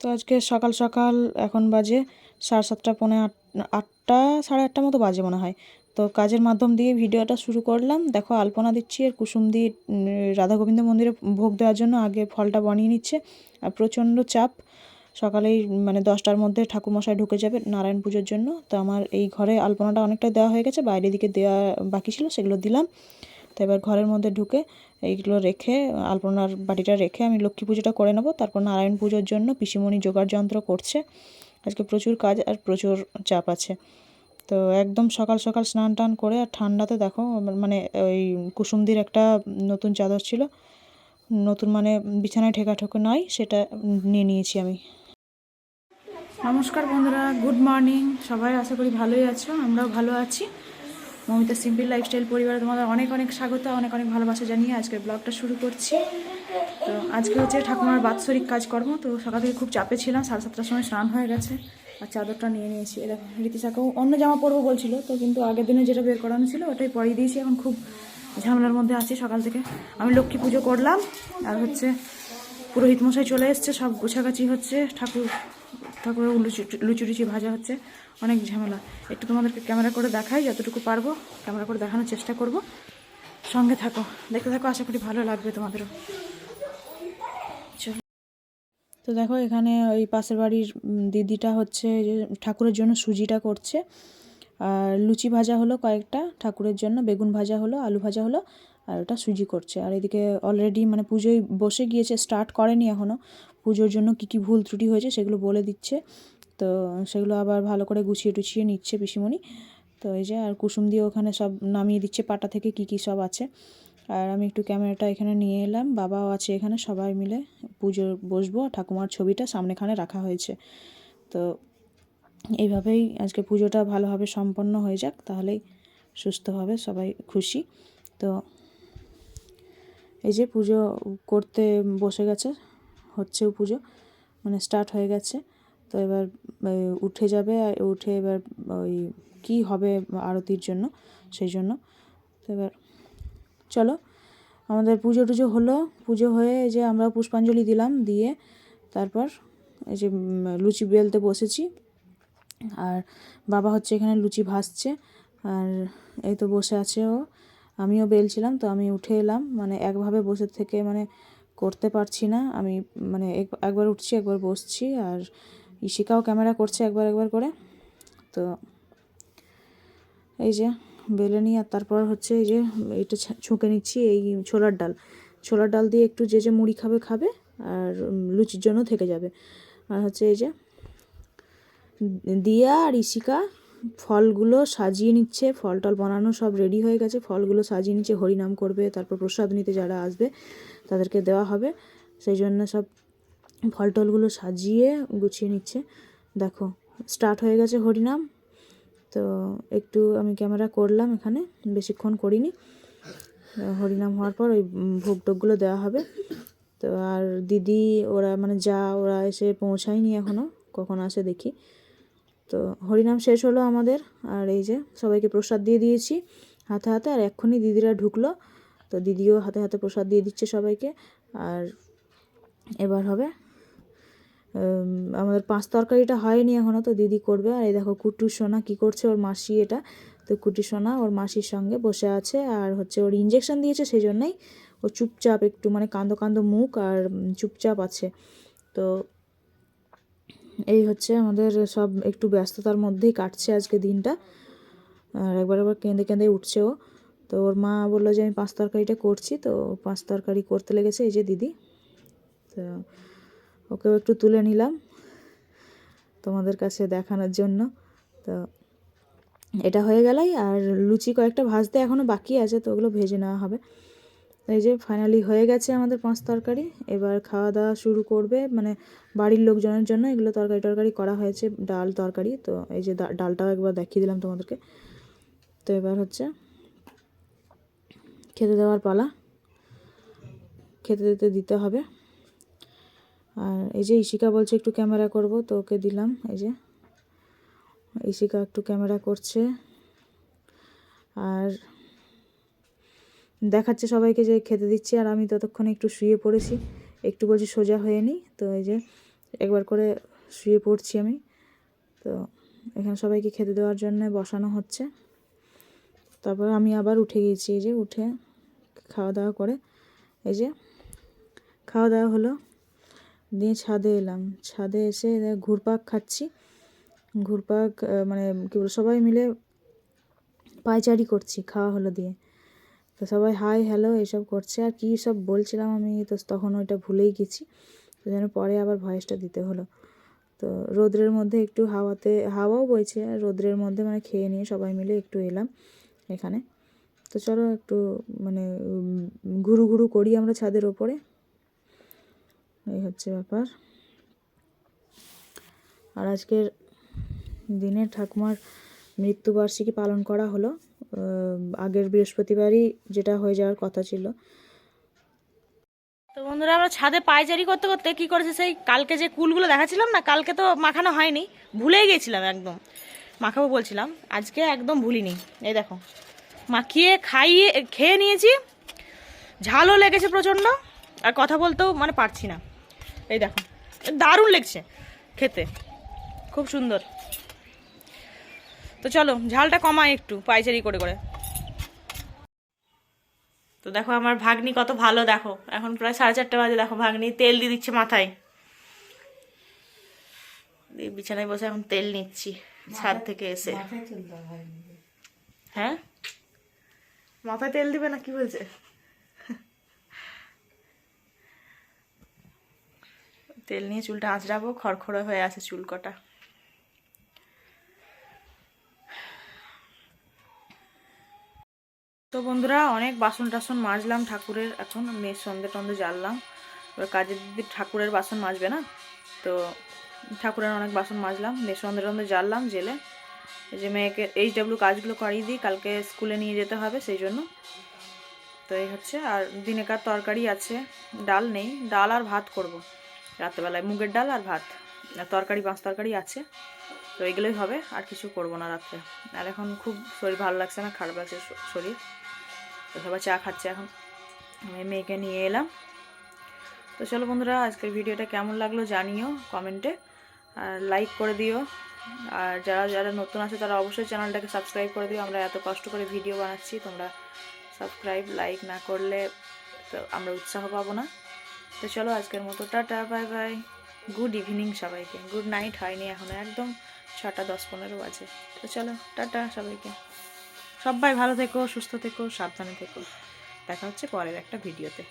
তো আজকে সকাল সকাল এখন বাজে 7:30 পৌনে 8টা 8:30 মতো বাজে মনে হয়। তো কাজের মাধ্যম দিয়ে ভিডিওটা শুরু করলাম। দেখো আলপনা দিচ্ছি আর কুসুম দি রাধা গোবিন্দ মন্দিরে ভোগ দেওয়ার জন্য আগে ফলটা বানিয়ে নিচ্ছে। আর প্রচণ্ড চাপ, সকালেই মানে 10টার মধ্যে ঠাকুরমশাই ঢুকে যাবে নারায়ণ পুজোর জন্য। তো আমার এই ঘরে আলপনাটা অনেকটা দেওয়া হয়ে গেছে, বাইরের দিকে দেওয়া বাকি ছিল, সেগুলো দিলাম। তো এবার ঘরের মধ্যে ঢুকে এইগুলো রেখে আলপনার বাটিটা রেখে আমি লক্ষ্মী পুজোটা করে নেব। তারপর নারায়ণ পুজোর জন্য পিসিমণি জোগাড় যন্ত্র করছে। আজকে প্রচুর কাজ আর প্রচুর চাপ আছে। তো একদম সকাল সকাল স্নান টান করে আর ঠান্ডাতে দেখো মানে ওই কুসুমদির একটা নতুন চাদর ছিল, নতুন মানে বিছানায় ঠেকাঠেকা নয়, সেটা নিয়ে নিয়েছি আমি। নমস্কার বন্ধুরা, গুড মর্নিং। সবাই আশা করি ভালোই আছো, আমরাও ভালো আছি। মমিতা সিম্পল লাইফস্টাইল পরিবারে তোমাদের অনেক অনেক স্বাগত, অনেক অনেক ভালোবাসা জানিয়ে আজকের ব্লগটা শুরু করছি। তো আজকে হচ্ছে ঠাকুমার বাৎসরিক কাজকর্ম। তো সকাল থেকে খুব চাপে ছিলাম, 7:30টার সময় স্নান হয়ে গেছে আর চাদরটা নিয়ে নিয়েছি। এরকম রীতিশাকেও অন্য জামা পরবো বলছিল, তো কিন্তু আগের দিনে যেটা বের করানো ছিল ওটাই পরিয়ে দিয়েছি। এখন খুব ঝামেলার মধ্যে আছি সকাল থেকে। আমি লক্ষ্মী পুজো করলাম আর পুরোহিত মশাই চলে এসছে, সব গোছাগাছি হচ্ছে, ঠাকুরের লুচি ভাজা হচ্ছে, অনেক ঝামেলা। একটু তোমাদেরকে ক্যামেরা করে দেখাই, যতটুকু পারবো ক্যামেরা করে দেখানোর চেষ্টা করব। সঙ্গে থাকো, দেখতে থাকো, আশা করি ভালো লাগবে তোমাদেরও। তো দেখো এখানে ওই পাশের বাড়ির দিদিটা হচ্ছে যে ঠাকুরের জন্য সুজিটা করছে, আর লুচি ভাজা হলো কয়েকটা ঠাকুরের জন্য, বেগুন ভাজা হলো, আলু ভাজা হলো, আর ওটা সুজি করছে। আর এদিকে অলরেডি মানে পুজোয় বসে গিয়েছে, স্টার্ট করেনি এখনও। পুজোর জন্য কী কী ভুল ত্রুটি হয়েছে সেগুলো বলে দিচ্ছে, তো সেগুলো আবার ভালো করে গুছিয়ে টুছিয়ে নিচ্ছে পিসিমণি। তো এই যে আর কুসুম দিয়ে ওখানে সব নামিয়ে দিচ্ছে পাটা থেকে কী কী সব আছে। আর আমি একটু ক্যামেরাটা এখানে নিয়ে এলাম, বাবাও আছে এখানে, সবাই মিলে পুজো বসবো। ঠাকুমার ছবিটা সামনেখানে রাখা হয়েছে। তো এইভাবেই আজকে পুজোটা ভালোভাবে সম্পন্ন হয়ে যাক, তাহলেই সুস্থভাবে সবাই খুশি। তো এই যে পুজো করতে বসে গেছে, হচ্ছেও পুজো, মানে স্টার্ট হয়ে গেছে। তো এবার উঠে যাবে, উঠে এবার ওই কী হবে আরতির জন্য, সেই জন্য। তো এবার চলো, আমাদের পুজো টুজো হলো। পুজো হয়ে এই যে আমরা পুষ্পাঞ্জলি দিলাম, দিয়ে তারপর এই যে লুচি বেলতে বসেছি। আর বাবা হচ্ছে এখানে লুচি ভাজছে, আর এই তো বসে আছে ও। আমিও বেলছিলাম, তো আমি উঠে এলাম, মানে একভাবে বসে থেকে মানে করতে পারছি না আমি, মানে একবার উঠছি একবার বসছি। আর ইশিকাও ক্যামেরা করছে একবার একবার করে। তো এই যে বেলে নিই, আর তারপর হচ্ছে এই যে এটা ছুঁকে নিচ্ছি, এই ছোলার ডাল দিয়ে একটু যে যে মুড়ি খাবে খাবে, আর লুচির জন্য থেকে যাবে। আর হচ্ছে এই যে দিয়া আর ইশিকা ফলগুলো সাজিয়ে নিচ্ছে, ফল টল বানানো সব রেডি হয়ে গেছে, ফলগুলো সাজিয়ে নিচ্ছে, হরিনাম করবে, তারপর প্রসাদ নিতে যারা আসবে তাদেরকে দেওয়া হবে, সেই জন্য সব ফল টলগুলো সাজিয়ে গুছিয়ে নিচ্ছে। দেখো স্টার্ট হয়ে গেছে হরিনাম। তো একটু আমি ক্যামেরা করলাম এখানে, বেশিক্ষণ করিনি। হরিনাম হওয়ার পর ওই ভোগ টোগগুলো দেওয়া হবে। তো আর দিদি ওরা মানে ওরা এসে পৌঁছায়নি এখনও, কখন আসে দেখি। তো হরিনাম শেষ হলো আমাদের, আর এই যে সবাইকে প্রসাদ দিয়ে দিয়েছি হাতে হাতে। আর এক্ষুনি দিদিরা ঢুকলো, তো দিদিও হাতে হাতে প্রসাদ দিয়ে দিচ্ছে সবাইকে। আর এবার হবে আমাদের পাঁচ তরকারিটা হয়নি এখনও, তো দিদি করবে। আর এই দেখো কুটু সোনা কী করছে, ওর মাসি এটা। তো কুটু সোনা ওর মাসির সঙ্গে বসে আছে, আর হচ্ছে ওর ইঞ্জেকশন দিয়েছে, সেই জন্যই ও চুপচাপ একটু মানে কান্দো কান্দো মুখ আর চুপচাপ আছে। তো এই হচ্ছে আমাদের সব একটু ব্যস্ততার মধ্যেই কাটছে আজকে দিনটা। আর একবার কেঁদে কেঁদে উঠছে ও। তো ওর মা বললো যে আমি পাঁচ তরকারিটা করছি, তো পাঁচ তরকারি করতে লেগেছে এই যে দিদি। তো ওকেও একটু তুলে নিলাম তোমাদের কাছে দেখানোর জন্য। তো এটা হয়ে গেলেই আর লুচি কয়েকটা ভাজতে এখনও বাকি আছে, তো ওগুলো ভেজে নেওয়া হবে। এই যে ফাইনালি হয়ে গেছে আমাদের পাঁচ তরকারি। এবার খাওয়া দাওয়া শুরু করবে, মানে বাড়ির লোকজনের জন্য এগুলো তরকারি করা হয়েছে, ডাল তরকারি। তো এই যে ডালটাও একবার দেখিয়ে দিলাম তোমাদেরকে। তো এবার হচ্ছে খেতে দেওয়ার পালা, খেতে দিতে হবে। আর এই যে ইশিকা বলছে একটু ক্যামেরা করব, তো ওকে দিলাম। এই যে ইশিকা একটু ক্যামেরা করছে আর দেখাচ্ছে সবাইকে যে খেতে দিচ্ছি। আর আমি ততক্ষণে একটু শুয়ে পড়েছি, একটু বলছি সোজা হয়ে নিই। তো এই যে একবার করে শুয়ে পড়ছি আমি। তো এখানে সবাইকে খেতে দেওয়ার জন্য বসানো হচ্ছে। তারপর আমি আবার উঠে গেছি, এই যে উঠে খাওয়া দাওয়া করে, এই যে খাওয়া দাওয়া হলো, দিয়ে ছাদে এলাম। ছাদে এসে ঘুরপাক খাচ্ছি। ঘুরপাক মানে কী বলবো, সবাই মিলে পায়চারি করছি খাওয়া হলো দিয়ে। তো সবাই হাই হ্যালো এসব করছে, আর কী সব বলছিলাম আমি তো তখন ওইটা ভুলেই গেছি, তো যেন পরে আবার ভয়েসটা দিতে হলো। তো রোদ্রের মধ্যে একটু হাওয়াও বইছে, আর রোদ্রের মধ্যে মানে খেয়ে নিয়ে সবাই মিলে একটু এলাম এখানে। তো চলো একটু মানে ঘুরু ঘুরু করি আমরা ছাদের ওপরে, এই হচ্ছে ব্যাপার। আর আজকের দিনে ঠাকুমার মৃত্যুবার্ষিকী পালন করা হলো। আগের বৃহস্পতিবারই যেটা হয়ে যাওয়ার কথা ছিল। তো বন্ধুরা, আমরা ছাদে পায়চারি করতে করতে কি করেছে, সেই কালকে যে কুলগুলো দেখাচ্ছিলাম না, কালকে তো মাখানো হয়নি, ভুলেই গেছিলাম একদম। মাখাবো বলছিলাম, আজকে একদম ভুলিনি। এই দেখো, মাখিয়ে খেয়ে নিয়েছি। ঝালও লেগেছে প্রচণ্ড, আর কথা বলতেও মানে পারছি না। এই দেখো, দারুণ লেগছে খেতে, খুব সুন্দর। তো চলো ঝালটা কমাই একটু পায়চারি করে করে। তো দেখো আমার ভাগ্নি কত ভালো, দেখো এখন প্রায় 4:30 বাজে, দেখো ভাগ্নি তেল দিয়ে দিচ্ছে মাথায়। বিছানায় বসে এখন তেল নিচ্ছি ছাদ থেকে এসে। হ্যাঁ, মাথায় তেল দিবে না, কি বলছে? তেল নিয়ে চুলটা আঁচড়াবো, খড়খড়ে হয়ে আছে চুল কটা। তো বন্ধুরা, অনেক বাসন টাসন মাজলাম ঠাকুরের, এখন মেয়ের সন্ধে টন্ধে জ্বাললাম। এবার কাজের দিদি ঠাকুরের বাসন মাজবে না, তো ঠাকুরের অনেক বাসন মাজলাম, মেয়ের সন্ধে টন্ধে জ্বাললাম জেলে। এই যে মেয়েকে HW কাজগুলো করিয়ে দিই, কালকে স্কুলে নিয়ে যেতে হবে সেই জন্য। তো এই হচ্ছে, আর দিনেকার তরকারি আছে, ডাল নেই, ডাল আর ভাত করব রাত্রেবেলায়, মুগের ডাল আর ভাত, আর তরকারি মাছ তরকারি আছে, তো এগুলোই হবে, আর কিছু করব না রাত্রে। আর এখন খুব শরীর ভালো লাগছে না, খারাপ লাগছে শরীর। তো সবাই চা খাচ্ছে এখন, আমি মেয়েকে নিয়ে এলাম। তো চলো বন্ধুরা, আজকের ভিডিওটা কেমন লাগলো জানিও কমেন্টে, আর লাইক করে দিও। আর যারা যারা নতুন আছে তারা অবশ্যই চ্যানেলটাকে সাবস্ক্রাইব করে দিও। আমরা এত কষ্ট করে ভিডিও বানাচ্ছি, তোমরা সাবস্ক্রাইব লাইক না করলে তো আমরা উৎসাহ পাবো না। তো চলো আজকের মতো tata, bye bye, good evening সবাইকে। গুড নাইট হয়নি এখনো, একদম 6:10-15 বাজে। তো চলো টাটা সবাইকে, সবাই ভালো থেকো, সুস্থ থেকো, সাবধানে থেকো। দেখা হচ্ছে পরের একটা ভিডিওতে।